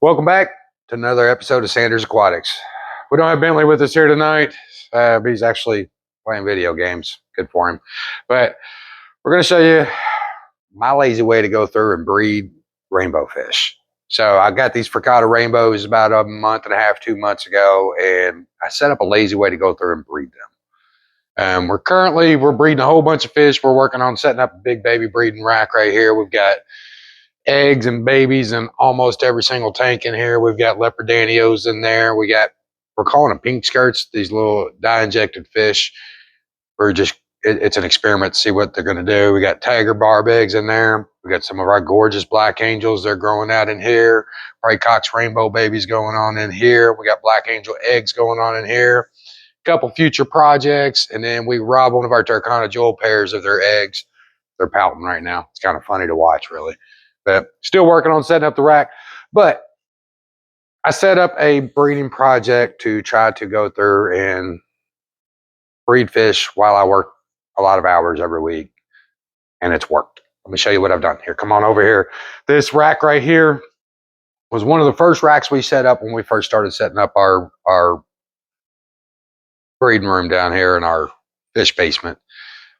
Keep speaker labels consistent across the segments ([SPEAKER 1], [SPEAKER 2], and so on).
[SPEAKER 1] Welcome back to another episode of Sanders Aquatics. We don't have Bentley with us here tonight. He's actually playing video games. Good for him. But we're going to show you my lazy way to go through and breed rainbow fish. So I got these Fricata rainbows about a month and a half, 2 months ago, and I set up a lazy way to go through and breed them. We're breeding a whole bunch of fish. We're working on setting up a big baby breeding rack right here. We've got eggs and babies in almost every single tank in here. We've got leopard danios in there. We're calling them pink skirts, these little dye-injected fish. It's an experiment to see what they're going to do. We got tiger barb eggs in there. We got some of our gorgeous black angels. They're growing out in here. Pracox rainbow babies going on in here. We got black angel eggs going on in here. A couple future projects. And then we robbed one of our Turkana jewel pairs of their eggs. They're pouting right now. It's kind of funny to watch, really. But still working on setting up the rack. But I set up a breeding project to try to go through and breed fish while I work a lot of hours every week, and it's worked. Let me show you what I've done here. Come on over here. This rack right here was one of the first racks we set up when we first started setting up our breeding room down here in our fish basement.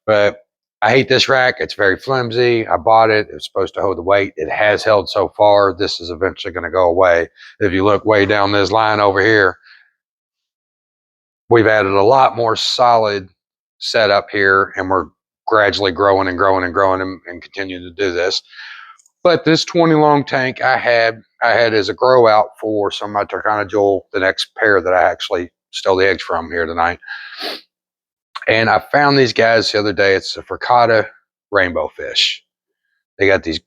[SPEAKER 1] But I hate this rack. It's very flimsy. I bought it. It's supposed to hold the weight. It has held so far. This is eventually going to go away. If you look way down this line over here, we've added a lot more solid setup here, and we're gradually growing and growing and growing and continue to do this. But this 20 long tank I had as a grow out for some of my Turkana jewel, the next pair that I actually stole the eggs from here tonight. And I found these guys the other day. It's a Fricata rainbow fish. They got these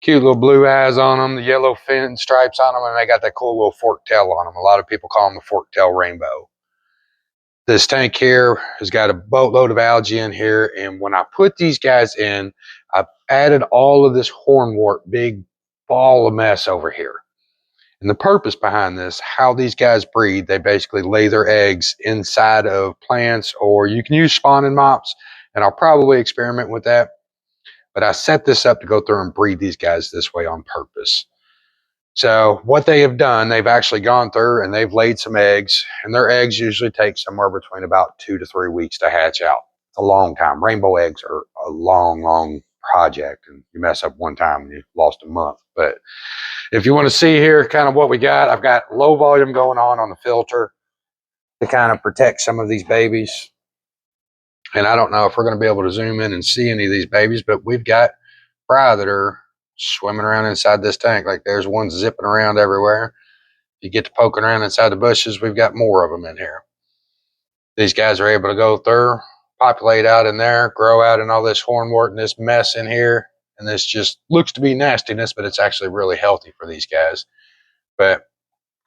[SPEAKER 1] cute little blue eyes on them, the yellow fin stripes on them, and they got that cool little fork tail on them. A lot of people call them a fork tail rainbow. This tank here has got a boatload of algae in here, and when I put these guys in, I added all of this hornwort, big ball of mess over here. And the purpose behind this, how these guys breed, they basically lay their eggs inside of plants, or you can use spawning mops, and I'll probably experiment with that. But I set this up to go through and breed these guys this way on purpose. So what they have done, they've actually gone through and they've laid some eggs, and their eggs usually take somewhere between about 2 to 3 weeks to hatch out. It's a long time. Rainbow eggs are a long, long project, and you mess up one time and you've lost a month. But if you want to see here kind of what we got, I've got low volume going on the filter to kind of protect some of these babies. And I don't know if we're going to be able to zoom in and see any of these babies, but we've got fry that are swimming around inside this tank. Like there's one zipping around everywhere. You get to poking around inside the bushes, we've got more of them in here. These guys are able to go through, populate out in there, grow out in all this hornwort and this mess in here. And this just looks to be nastiness, but it's actually really healthy for these guys. But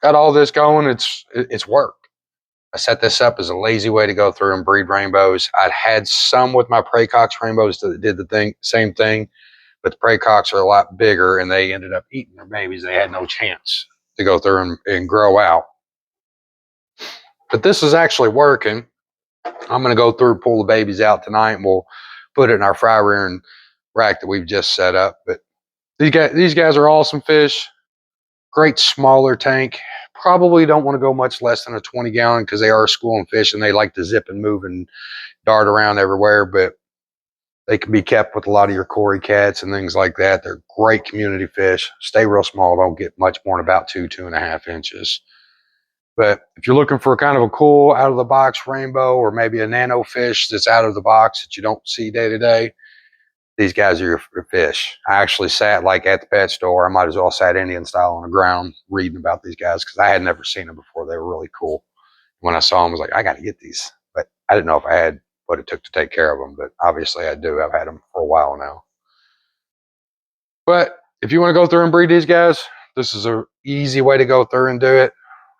[SPEAKER 1] got all this going. It's work. I set this up as a lazy way to go through and breed rainbows. I'd had some with my Pracox rainbows that did the same thing, but the Pracox are a lot bigger, and they ended up eating their babies. They had no chance to go through and grow out. But this is actually working. I'm going to go through and pull the babies out tonight, and we'll put it in our fry rearing rack that we've just set up. But these guys are awesome fish. Great smaller tank. Probably don't want to go much less than a 20 gallon because they are schooling fish and they like to zip and move and dart around everywhere. But they can be kept with a lot of your Cory cats and things like that. They're great community fish. Stay real small. Don't get much more than about 2.5 inches. But if you're looking for kind of a cool out of the box rainbow, or maybe a nano fish that's out of the box that you don't see day to day, these guys are your fish. I actually sat like at the pet store. I might as well sat Indian style on the ground reading about these guys because I had never seen them before. They were really cool. When I saw them, I was like, I got to get these. But I didn't know if I had what it took to take care of them. But obviously I do. I've had them for a while now. But if you want to go through and breed these guys, this is an easy way to go through and do it.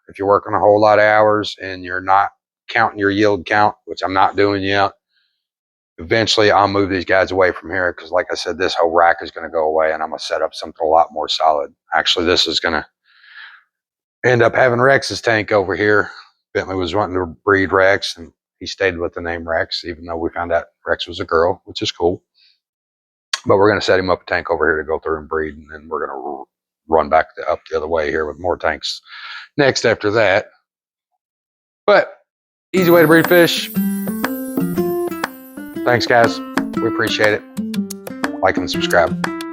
[SPEAKER 1] If you're working a whole lot of hours and you're not counting your yield count, which I'm not doing yet, eventually I'll move these guys away from here because, like I said, this whole rack is going to go away and I'm going to set up something a lot more solid. Actually, this is going to end up having Rex's tank over here. Bentley was wanting to breed Rex, and he stayed with the name Rex, even though we found out Rex was a girl, which is cool. But we're going to set him up a tank over here to go through and breed, and then we're going to run back up the other way here with more tanks next after that. But easy way to breed fish. Thanks, guys. We appreciate it. Like and subscribe.